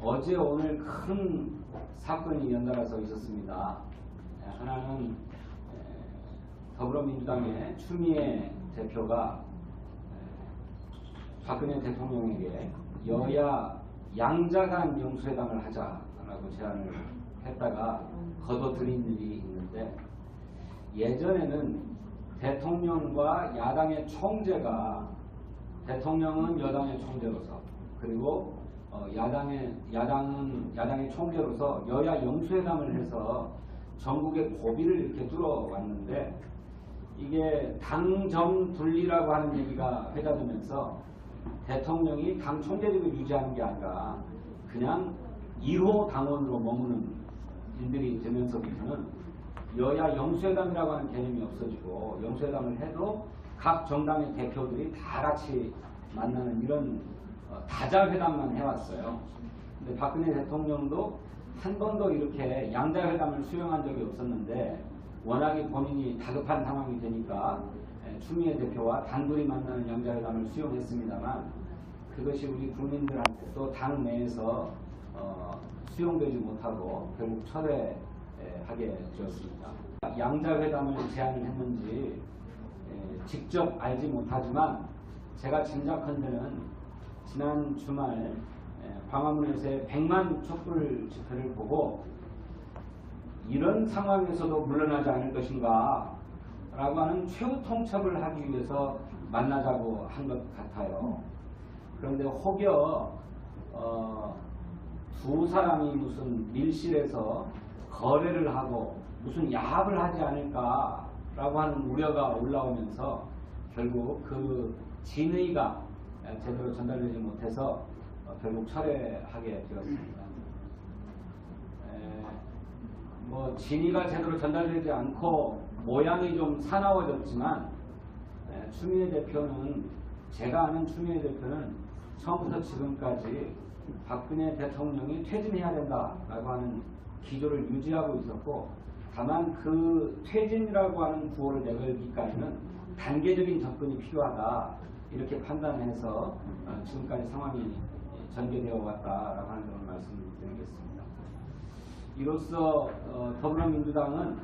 어제 오늘 큰 사건이 연달아서 있었습니다. 하나는 더불어민주당의 추미애 대표가 박근혜 대통령에게 여야 양자간 영수회담을 하자라고 제안을 했다가 거둬들인 일이 있는데, 예전에는 대통령과 야당의 총재가, 대통령은 여당의 총재로서, 그리고 야당의 총재로서 여야 영수회담을 해서 전국의 고비를 이렇게 뚫어왔는데, 이게 당정 분리라고 하는 얘기가 회자되면서 대통령이 당 총재직을 유지하는 게 아니라 그냥 1호 당원으로 머무는 일들이 되면서부터는 여야 영수회담이라고 하는 개념이 없어지고, 영수회담을 해도 각 정당의 대표들이 다 같이 만나는 이런 다자회담만 해왔어요. 근데 박근혜 대통령도 한 번도 이렇게 양자회담을 수용한 적이 없었는데, 워낙에 본인이 다급한 상황이 되니까 추미애 대표와 단둘이 만나는 양자회담을 수용했습니다만, 그것이 우리 국민들한테 또 당 내에서 수용되지 못하고 결국 철회하게 되었습니다. 양자회담을 제안을 했는지 직접 알지 못하지만, 제가 짐작컨대는 지난 주말 광화문에서의 100만 촛불 집회를 보고 이런 상황에서도 물러나지 않을 것인가 라고 하는 최후 통첩을 하기 위해서 만나자고 한 것 같아요. 그런데 혹여 두 사람이 무슨 밀실에서 거래를 하고 무슨 야합을 하지 않을까 라고 하는 우려가 올라오면서 결국 그 진의가 제대로 전달되지 못해서 결국 철회하게 되었습니다. 진의가 제대로 전달되지 않고 모양이 좀 사나워졌지만, 추미애 대표는, 제가 아는 추미애 대표는 처음부터 지금까지 박근혜 대통령이 퇴진해야 된다라고 하는 기조를 유지하고 있었고, 다만 그 퇴진이라고 하는 구호를 내걸기까지는 단계적인 접근이 필요하다, 이렇게 판단해서 지금까지 상황이 전개되어 왔다라고 하는 점을 말씀드리겠습니다. 이로써 더불어민주당은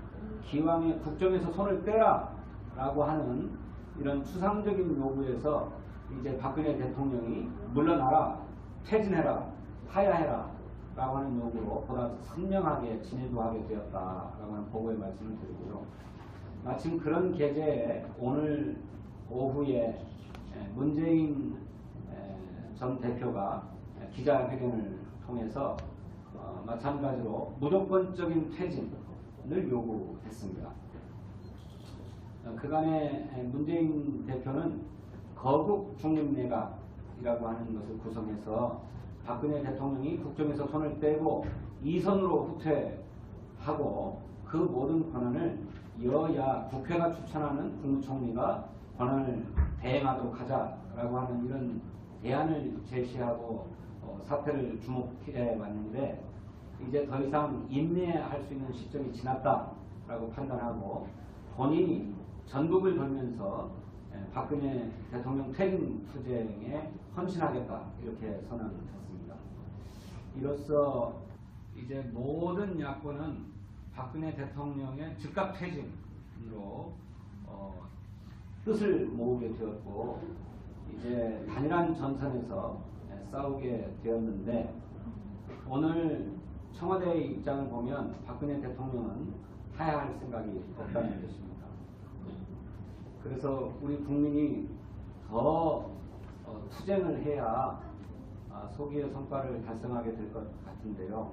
기왕에 국정에서 손을 떼라 라고 하는 이런 추상적인 요구에서 이제 박근혜 대통령이 물러나라, 퇴진해라, 하야해라 라고 하는 요구로 보다 선명하게 진해도하게 되었다라고 하는 보고의 말씀을 드리고요. 마침 그런 계제에 오늘 오후에 문재인 전 대표가 기자회견을 통해서 마찬가지로 무조건적인 퇴진을 요구했습니다. 그간에 문재인 대표는 거국 중립내각이라고 하는 것을 구성해서 박근혜 대통령이 국정에서 손을 떼고 이선으로 후퇴하고 그 모든 권한을 여야 국회가 추천하는 국무총리가 권한을 대행하도록 하자라고 하는 이런 대안을 제시하고 사태를 주목해 왔는데, 이제 더 이상 인내할 수 있는 시점이 지났다라고 판단하고 본인이 전국을 돌면서 박근혜 대통령 퇴진 투쟁에 헌신하겠다, 이렇게 선언했습니다. 이로써 이제 모든 야권은 박근혜 대통령의 즉각 퇴진으로 뜻을 모으게 되었고, 이제 단일한 전선에서 싸우게 되었는데, 오늘 청와대의 입장을 보면 박근혜 대통령은 하야할 생각이 없다는 것입니다. 그래서 우리 국민이 더 투쟁을 해야 소기의 성과를 달성하게 될 것 같은데요.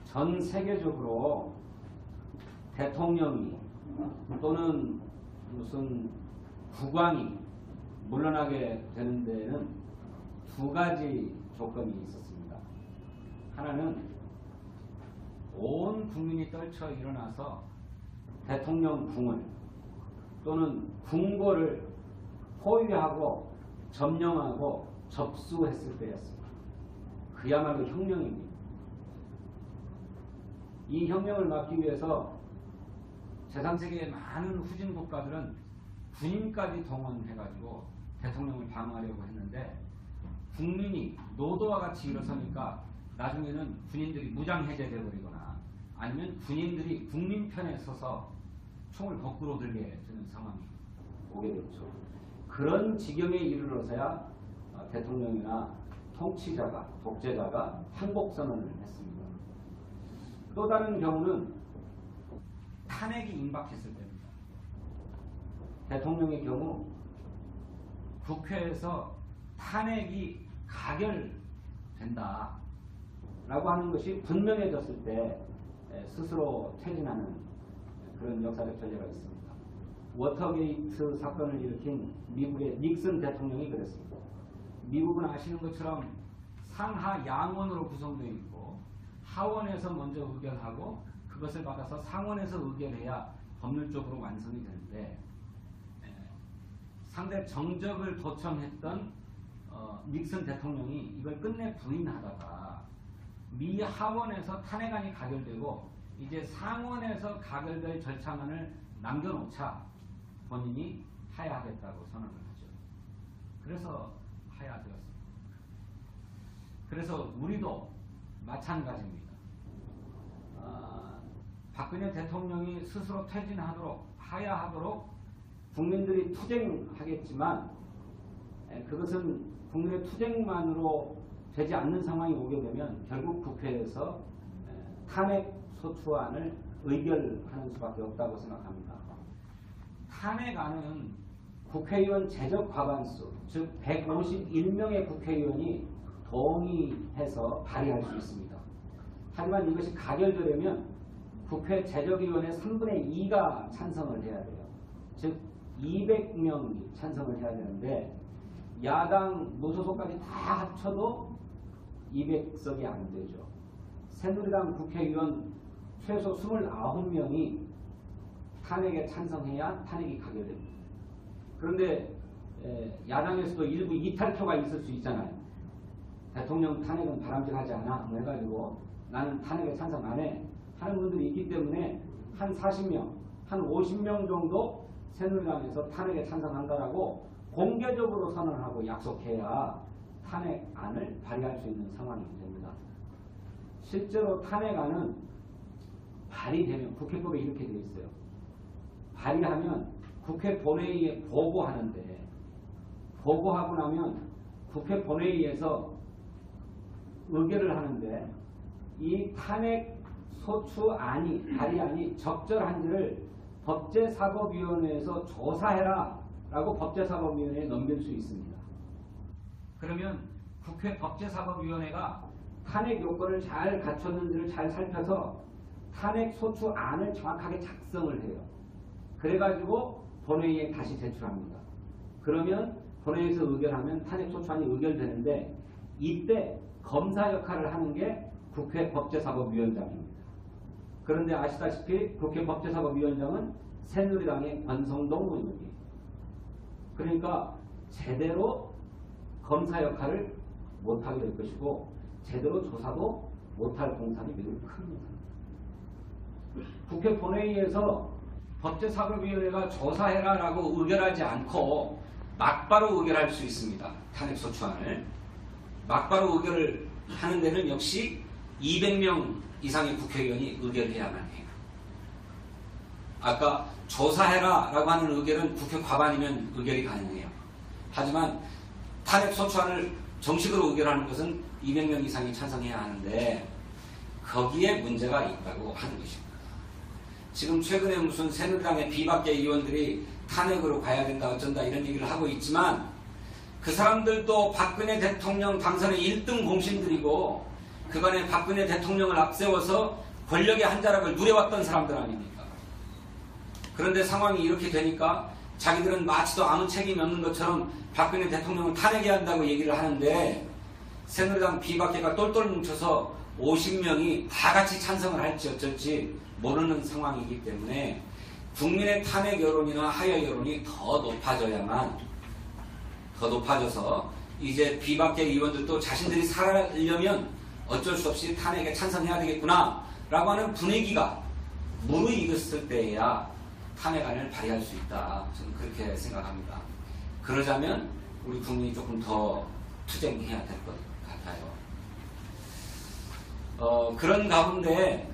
전 세계적으로 대통령이 또는 무슨 국왕이 물러나게 되는 데에는 두 가지 조건이 있었습니다. 하나는 온 국민이 떨쳐 일어나서 대통령 궁을 또는 궁궐을 포위하고 점령하고 접수했을 때였습니다. 그야말로 혁명입니다. 이 혁명을 막기 위해서 제3세계의 많은 후진 국가들은 군인까지 동원해가지고 대통령을 방어하려고 했는데, 국민이 노도와 같이 일어서니까 나중에는 군인들이 무장해제돼 버리거나 아니면 군인들이 국민 편에 서서 총을 거꾸로 들게 되는 상황이 오게 됐죠. 그런 지경에 이르러서야 대통령이나 통치자가, 독재자가 항복선언을 했습니다. 또 다른 경우는 탄핵이 임박했을 때입니다. 대통령의 경우 국회에서 탄핵이 가결된다 라고 하는 것이 분명해졌을 때 스스로 퇴진하는 그런 역사적 전례가 있습니다. 워터게이트 사건을 일으킨 미국의 닉슨 대통령이 그랬습니다. 미국은 아시는 것처럼 상하 양원으로 구성되어 있고 하원에서 먼저 의결하고 그것을 받아서 상원에서 의결해야 법률적으로 완성이 되는데 상대 정적을 도청했던 닉슨 대통령이 이걸 끝내 부인하다가 미 하원에서 탄핵안이 가결되고 이제 상원에서 가결될 절차만을 남겨놓자 본인이 하야하겠다고 선언을 하죠. 그래서 하야되었습니다. 그래서 우리도 마찬가지입니다. 박근혜 대통령이 스스로 퇴진하도록 하야하도록 국민들이 투쟁하겠지만 그것은 국민의 투쟁만으로 되지 않는 상황이 오게 되면 결국 국회에서 탄핵 소추안을 의결하는 수밖에 없다고 생각합니다. 탄핵안은 국회의원 제적 과반수, 즉 151명의 국회의원이 동의해서 발의할 수 있습니다. 하지만 이것이 가결되려면 국회 제적위원회 3분의 2가 찬성을 해야 돼요. 즉 200명이 찬성을 해야 되는데 야당 무소속까지 다 합쳐도 200석이 안 되죠. 새누리당 국회의원 최소 29명이 탄핵에 찬성해야 탄핵이 가결됩니다. 그런데 야당에서도 일부 이탈표가 있을 수 있잖아요. 대통령 탄핵은 바람직하지 않아 해가지고 나는 탄핵에 찬성 안 해 하는 분들이 있기 때문에 한 40명, 한 50명 정도 새누리당에서 탄핵에 찬성한다라고 공개적으로 선언하고 약속해야 탄핵안을 발의할 수 있는 상황이 됩니다. 실제로 탄핵안은 발의되면 국회법에 이렇게 되어 있어요. 발의하면 국회 본회의에 보고하는데 보고하고 나면 국회 본회의에서 의결을 하는데 이 탄핵 소추안이 발의안이 적절한지를 법제사법위원회에서 조사해라 라고 법제사법위원회에 넘길 수 있습니다. 그러면 국회 법제사법위원회가 탄핵 요건을 잘 갖췄는지를 잘 살펴서 탄핵 소추안을 정확하게 작성을 해요. 그래가지고 본회의에 다시 제출합니다. 그러면 본회의에서 의결하면 탄핵 소추안이 의결되는데 이때 검사 역할을 하는 게 국회 법제사법위원장입니다. 그런데 아시다시피 국회 법제사법위원장은 새누리당의 권성동 의원이에요. 그러니까 제대로 검사 역할을 못하게 될 것이고 제대로 조사도 못할 공산이 매우 큽니다. 국회 본회의에서 법제사법위원회가 조사해라 라고 의결하지 않고 막바로 의결할 수 있습니다. 탄핵소추안을. 막바로 의결을 하는 데는 역시 200명 이상의 국회의원이 의결해야만 해요. 아까 조사해라 라고 하는 의결은 국회 과반이면 의결이 가능해요. 하지만 탄핵소추안을 정식으로 의결하는 것은 200명 이상이 찬성해야 하는데 거기에 문제가 있다고 하는 것입니다. 지금 최근에 무슨 새누리당의 비박계 의원들이 탄핵으로 가야 된다 어쩐다 이런 얘기를 하고 있지만 그 사람들도 박근혜 대통령 당선의 1등 공신들이고 그간에 박근혜 대통령을 앞세워서 권력의 한 자락을 누려왔던 사람들 아닙니까? 그런데 상황이 이렇게 되니까 자기들은 마치도 아무 책임이 없는 것처럼 박근혜 대통령을 탄핵해야 한다고 얘기를 하는데 새누리당 비박계가 똘똘 뭉쳐서 50명이 다 같이 찬성을 할지 어쩔지 모르는 상황이기 때문에 국민의 탄핵 여론이나 하야 여론이 더 높아져서 이제 비박계 의원들도 자신들이 살아려면 어쩔 수 없이 탄핵에 찬성해야 되겠구나 라고 하는 분위기가 무르익었을 때에야 탄핵안을 발의할 수 있다. 저는 그렇게 생각합니다. 그러자면 우리 국민이 조금 더 투쟁해야 될 것 같아요. 그런 가운데